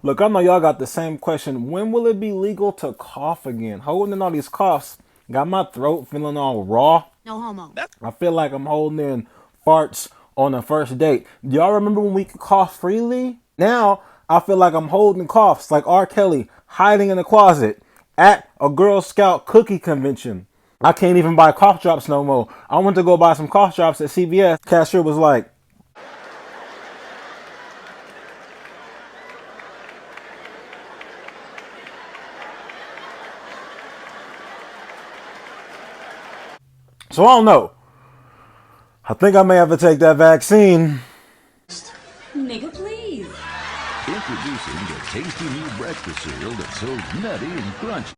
Look, I know y'all got the same question. When will it be legal to cough again? Holding in all these coughs got my throat feeling all raw. No homo. I feel like I'm holding in farts on a first date. Do y'all remember when we could cough freely? Now I feel like I'm holding coughs like R. Kelly hiding in the closet at a Girl Scout cookie convention. I can't even buy cough drops no more. I went to go buy some cough drops at CVS. Cashier was like, so I don't know. I think I may have to take that vaccine. Nigga, please. Introducing the tasty new breakfast cereal that's so nutty and crunchy.